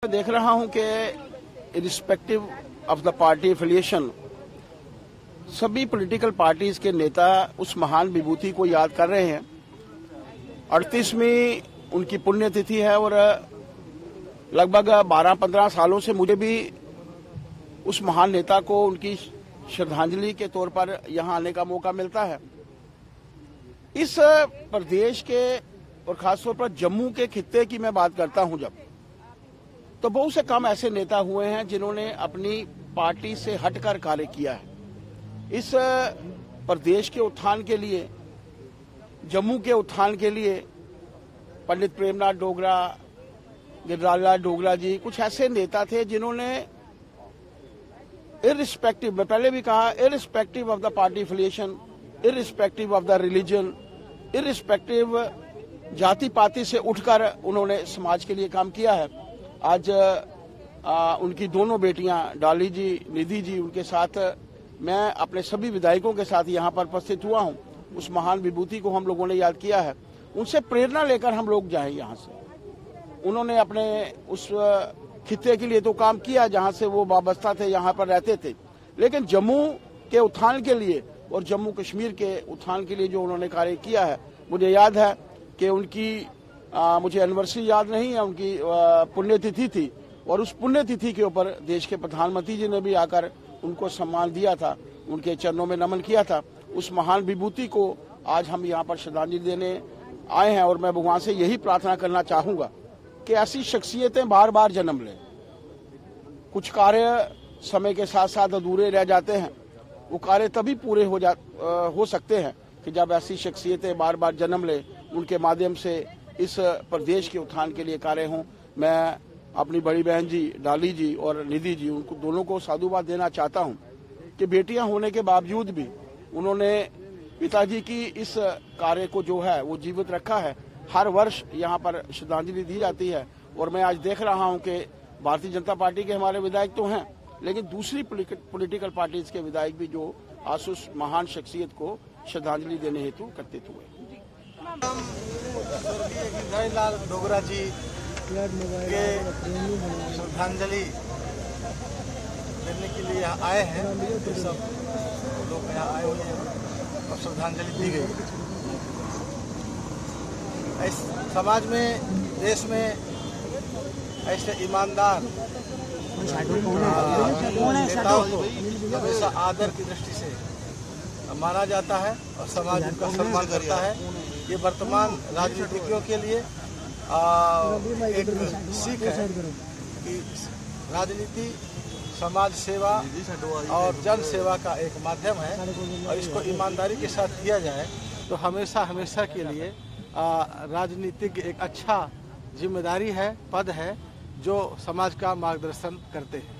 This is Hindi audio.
मैं देख रहा हूं कि irrespective of the party affiliation सभी पॉलिटिकल पार्टीज के नेता उस महान विभूति को याद कर रहे हैं। 38वीं उनकी पुण्यतिथि है और लगभग 12-15 सालों से मुझे भी उस महान नेता को उनकी श्रद्धांजलि के तौर पर यहां आने का मौका मिलता है। इस प्रदेश के और खासतौर पर जम्मू के खित्ते की मैं बात करता हूं जब, तो बहुत से कम ऐसे नेता हुए हैं जिन्होंने अपनी पार्टी से हटकर कार्य किया है। इस प्रदेश के उत्थान के लिए, जम्मू के उत्थान के लिए पंडित प्रेमनाथ डोगरा, गिरिराज डोगरा जी कुछ ऐसे नेता थे जिन्होंने इररिस्पेक्टिव, मैं पहले भी कहा, irrespective of the party affiliation, irrespective of the religion, irrespective जाति पाति से उठकर उन्होंने समाज के लिए काम किया है। आज उनकी दोनों बेटियां डाली जी, निधि जी, उनके साथ मैं अपने सभी विधायकों के साथ यहां पर उपस्थित हुआ हूं। उस महान विभूति को हम लोगों ने याद किया है। उनसे प्रेरणा लेकर हम लोग जाएं यहां से। उन्होंने अपने उस खित्ते के लिए तो काम किया जहां से वो वाबस्ता थे, यहां पर रहते थे, लेकिन जम्मू के उत्थान के लिए और जम्मू कश्मीर के उत्थान के लिए जो उन्होंने कार्य किया है, मुझे याद है कि उनकी मुझे एनिवर्सरी याद नहीं है, उनकी पुण्यतिथि थी और उस पुण्यतिथि के ऊपर देश के प्रधानमंत्री जी ने भी आकर उनको सम्मान दिया था, उनके चरणों में नमन किया था। उस महान विभूति को आज हम यहाँ पर श्रद्धांजलि देने आए हैं और मैं भगवान से यही प्रार्थना करना चाहूंगा कि ऐसी शख्सियतें बार बार जन्म लें। कुछ कार्य समय के साथ साथ अधूरे रह जाते हैं, वो कार्य तभी पूरे हो सकते हैं कि जब ऐसी शख्सियतें बार बार जन्म लें, उनके माध्यम से इस प्रदेश के उत्थान के लिए कार्य हों। मैं अपनी बड़ी बहन जी डाली जी और निधि जी, उनको दोनों को साधुवाद देना चाहता हूं कि बेटियां होने के बावजूद भी उन्होंने पिताजी की इस कार्य को जो है वो जीवित रखा है। हर वर्ष यहां पर श्रद्धांजलि दी जाती है और मैं आज देख रहा हूं कि भारतीय जनता पार्टी के हमारे विधायक तो हैं, लेकिन दूसरी पॉलिटिकल पार्टीज के विधायक भी जो आज उस महान शख्सियत को श्रद्धांजलि देने हेतु एकत्रित हुए। गिरिराज डोगरा जी के श्रद्धांजलि देने के लिए यहाँ आए हैं। सब लोग यहाँ आए हुए हैं और श्रद्धांजलि दी गई। इस समाज में, देश में ऐसे ईमानदार नेताओं को हमेशा आदर की दृष्टि से माना जाता है और समाज उनका सम्मान करता है। ये वर्तमान राजनीतिज्ञों के लिए एक सीख है कि राजनीति समाज सेवा और जन सेवा का एक माध्यम है और इसको ईमानदारी के साथ किया जाए तो हमेशा हमेशा के लिए राजनीतिज्ञ एक अच्छा जिम्मेदारी है, पद है जो समाज का मार्गदर्शन करते हैं।